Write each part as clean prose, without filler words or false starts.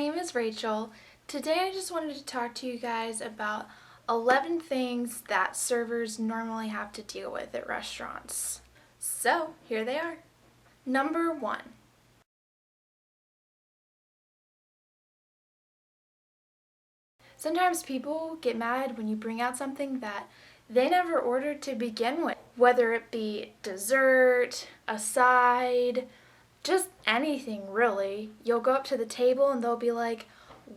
name is Rachel. Today I just wanted to talk to you guys about 11 things that servers normally have to deal with at restaurants. So, here they are. Number 1. Sometimes people get mad when you bring out something that they never ordered to begin with, whether it be dessert, a side, just anything really. You'll go up to the table and they'll be like,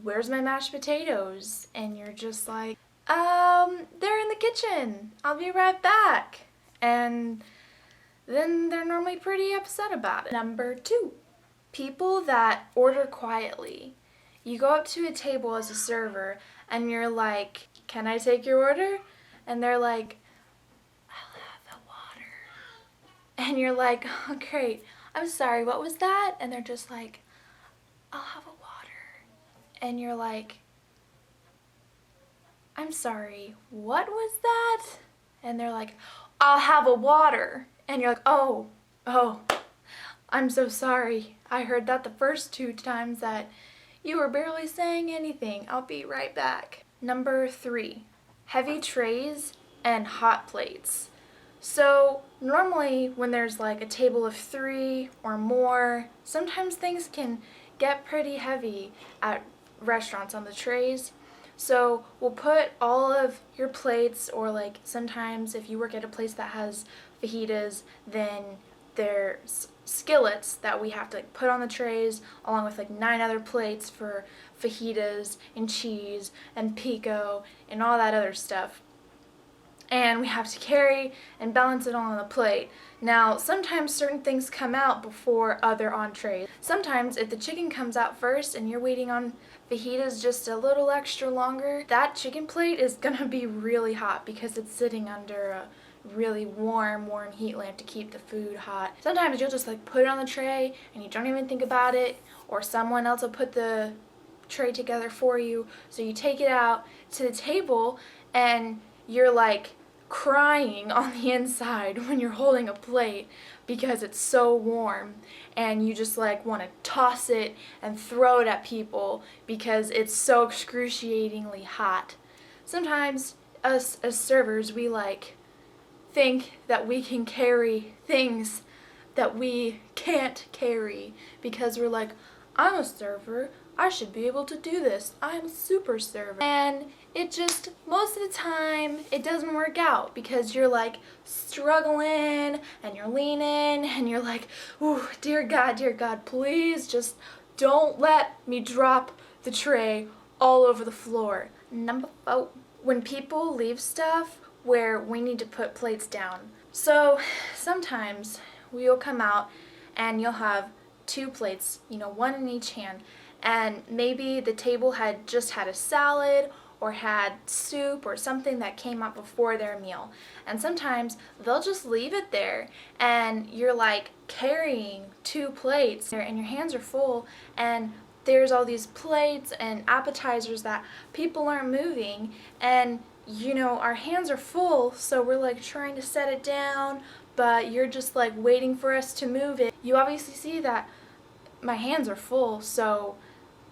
"Where's my mashed potatoes?" And you're just like, they're in the kitchen. I'll be right back." And then they're normally pretty upset about it. Number 2, people that order quietly. You go up to a table as a server and you're like, "Can I take your order?" And they're like, "I'll have a water." And you're like, "Oh, great. I'm sorry, what was that?" And they're just like, "I'll have a water." And you're like, "I'm sorry, what was that?" And they're like, "I'll have a water." And you're like, oh, I'm so sorry. I heard that the first 2 times that you were barely saying anything. I'll be right back. Number 3, heavy trays and hot plates. So normally when there's like a table of 3 or more, sometimes things can get pretty heavy at restaurants on the trays. So we'll put all of your plates, or like sometimes if you work at a place that has fajitas, then there's skillets that we have to like put on the trays along with like 9 other plates for fajitas and cheese and pico and all that other stuff. And we have to carry and balance it all on the plate. Now, sometimes certain things come out before other entrees. Sometimes if the chicken comes out first and you're waiting on fajitas just a little extra longer, that chicken plate is gonna be really hot because it's sitting under a really warm heat lamp to keep the food hot. Sometimes you'll just like put it on the tray and you don't even think about it, or someone else will put the tray together for you. So you take it out to the table and you're like crying on the inside when you're holding a plate because it's so warm, and you just like want to toss it and throw it at people because it's so excruciatingly hot. Sometimes us as servers, we like think that we can carry things that we can't carry because we're like, "I'm a server, I should be able to do this. I'm a super server." And it just, most of the time, it doesn't work out because you're like struggling and you're leaning and you're like, "Ooh, dear God, please just don't let me drop the tray all over the floor." Number 4, when people leave stuff where we need to put plates down. So sometimes we'll come out and you'll have 2 plates, 1 in each hand, and maybe the table had just had a salad or had soup or something that came out before their meal. And sometimes they'll just leave it there and you're like carrying 2 plates and your hands are full, and there's all these plates and appetizers that people aren't moving, and our hands are full, so we're like trying to set it down, but you're just like waiting for us to move it. You obviously see that my hands are full, so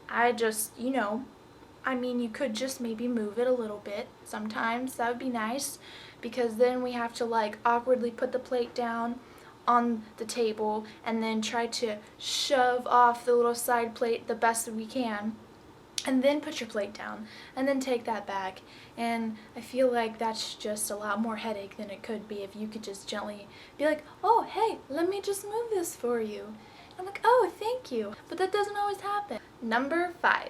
I just, you could just maybe move it a little bit sometimes. That would be nice, because then we have to like awkwardly put the plate down on the table and then try to shove off the little side plate the best that we can, and then put your plate down and then take that back. And I feel like that's just a lot more headache than it could be if you could just gently be like, "Oh, hey, let me just move this for you." I'm like, "Oh, thank you." But that doesn't always happen. Number 5,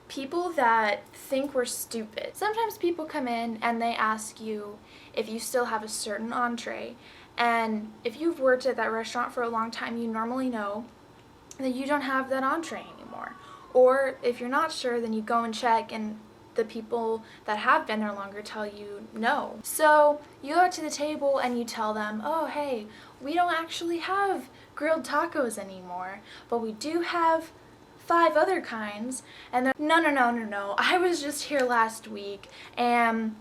people that think we're stupid. Sometimes people come in and they ask you if you still have a certain entree, and if you've worked at that restaurant for a long time, you normally know that you don't have that entree anymore. Or if you're not sure, then you go and check, and the people that have been there longer tell you no. So you go to the table and you tell them, "Oh, hey, we don't actually have grilled tacos anymore, but we do have 5 other kinds." And they're, No, I was just here last week and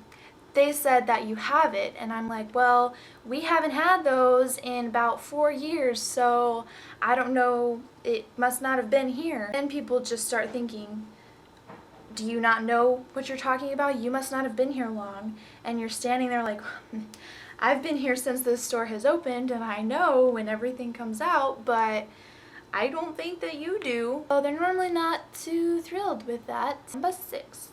they said that you have it. And I'm like, well, we haven't had those in about 4 years, so I don't know, it must not have been here. Then people just start thinking, do you not know what you're talking about? You must not have been here long. And you're standing there like, I've been here since this store has opened, and I know when everything comes out, but I don't think that you do. So they're normally not too thrilled with that. Number 6,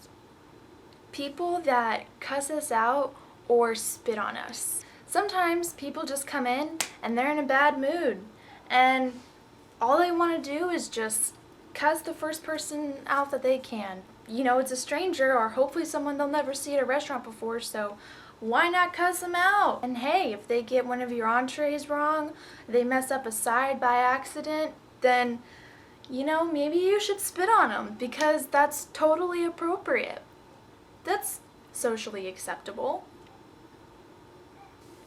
people that cuss us out or spit on us. Sometimes people just come in and they're in a bad mood, and all they want to do is just cuss the first person out that they can. You know, it's a stranger or hopefully someone they'll never see at a restaurant before, so why not cuss them out? And hey, if they get one of your entrees wrong, they mess up a side by accident, then, you know, maybe you should spit on them, because that's totally appropriate. That's socially acceptable.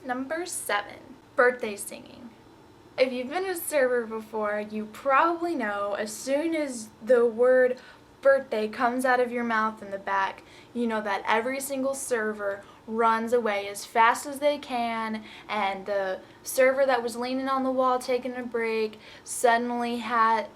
Number 7, birthday singing. If you've been a server before, you probably know as soon as the word birthday comes out of your mouth in the back, you know that every single server runs away as fast as they can, and the server that was leaning on the wall taking a break suddenly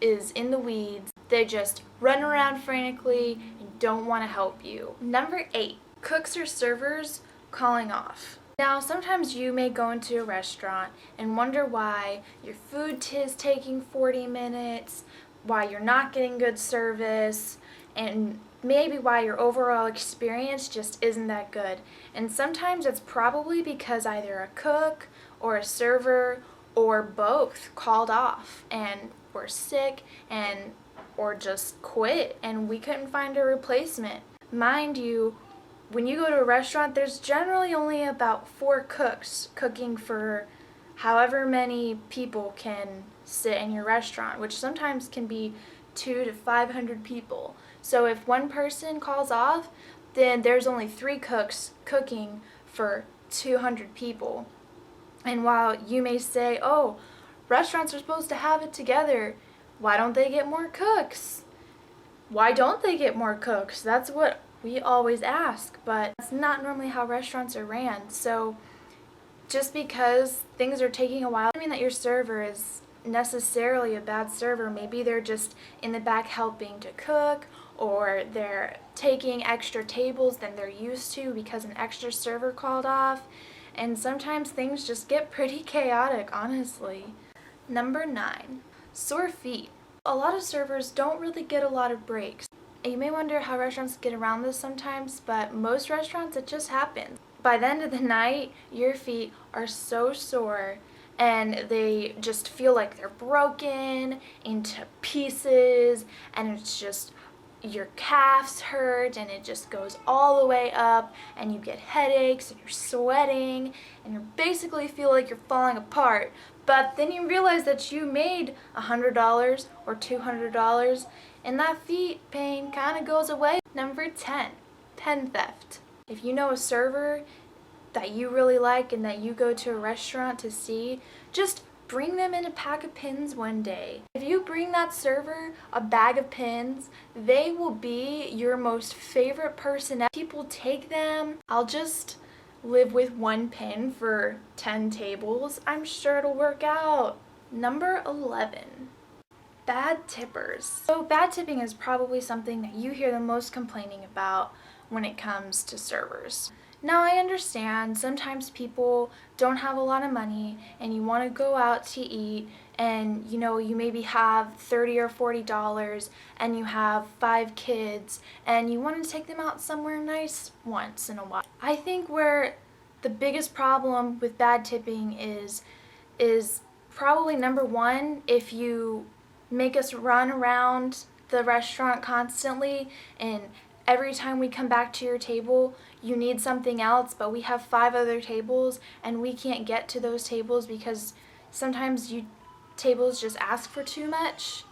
is in the weeds. They just run around frantically and don't want to help you. Number 8, cooks or servers calling off. Now, sometimes you may go into a restaurant and wonder why your food is taking 40 minutes, why you're not getting good service, and maybe why your overall experience just isn't that good. And sometimes it's probably because either a cook or a server or both called off and were sick and or just quit and we couldn't find a replacement. Mind you, when you go to a restaurant, there's generally only about 4 cooks cooking for however many people can sit in your restaurant, which sometimes can be 200 to 500 people. So if one person calls off, then there's only 3 cooks cooking for 200 people. And while you may say, oh, restaurants are supposed to have it together, why don't they get more cooks? Why don't they get more cooks? That's what we always ask, but that's not normally how restaurants are ran. So just because things are taking a while doesn't mean that your server is necessarily a bad server. Maybe they're just in the back helping to cook, or they're taking extra tables than they're used to because an extra server called off. And sometimes things just get pretty chaotic, honestly. Number 9, sore feet. A lot of servers don't really get a lot of breaks. You may wonder how restaurants get around this sometimes, but most restaurants it just happens. By the end of the night, your feet are so sore and they just feel like they're broken into pieces, and it's just your calves hurt and it just goes all the way up, and you get headaches and you're sweating and you basically feel like you're falling apart. But then you realize that you made $100 or $200 and that feet pain kind of goes away. Number 10, pen theft. If you know a server that you really like and that you go to a restaurant to see, just bring them in a pack of pins one day. If you bring that server a bag of pins, they will be your most favorite person. People take them. I'll just live with 1 pin for 10 tables. I'm sure it'll work out. Number 11, bad tippers. So bad tipping is probably something that you hear the most complaining about when it comes to servers. Now, I understand sometimes people don't have a lot of money and you want to go out to eat, and you know, you maybe have $30 or $40 and you have 5 kids and you want to take them out somewhere nice once in a while. I think where the biggest problem with bad tipping is probably number 1, if you make us run around the restaurant constantly and every time we come back to your table, you need something else, but we have 5 other tables and we can't get to those tables because sometimes tables just ask for too much,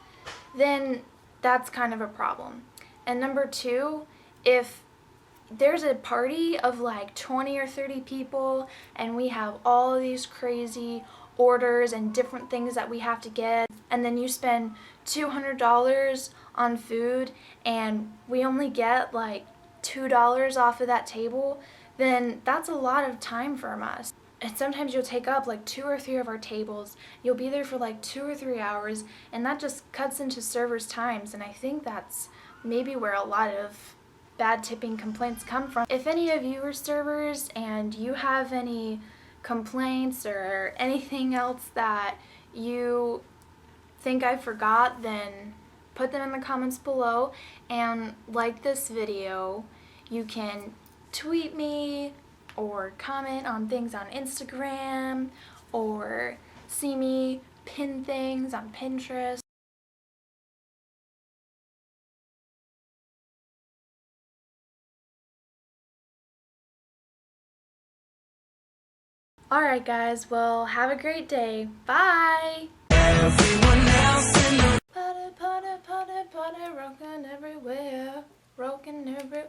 then that's kind of a problem. And number 2, if there's a party of like 20 or 30 people and we have all of these crazy orders and different things that we have to get, and then you spend $200 on food and we only get like $2 off of that table, then that's a lot of time from us. And sometimes you'll take up like 2 or 3 of our tables. You'll be there for like 2 or 3 hours, and that just cuts into servers' times, and I think that's maybe where a lot of bad tipping complaints come from. If any of you are servers and you have any complaints or anything else that you think I forgot, then put them in the comments below and like this video. You can tweet me or comment on things on Instagram or see me pin things on Pinterest. Alright guys, well, have a great day. Bye! Everyone else in the party, party, party, party, rockin' everywhere. Rockin' every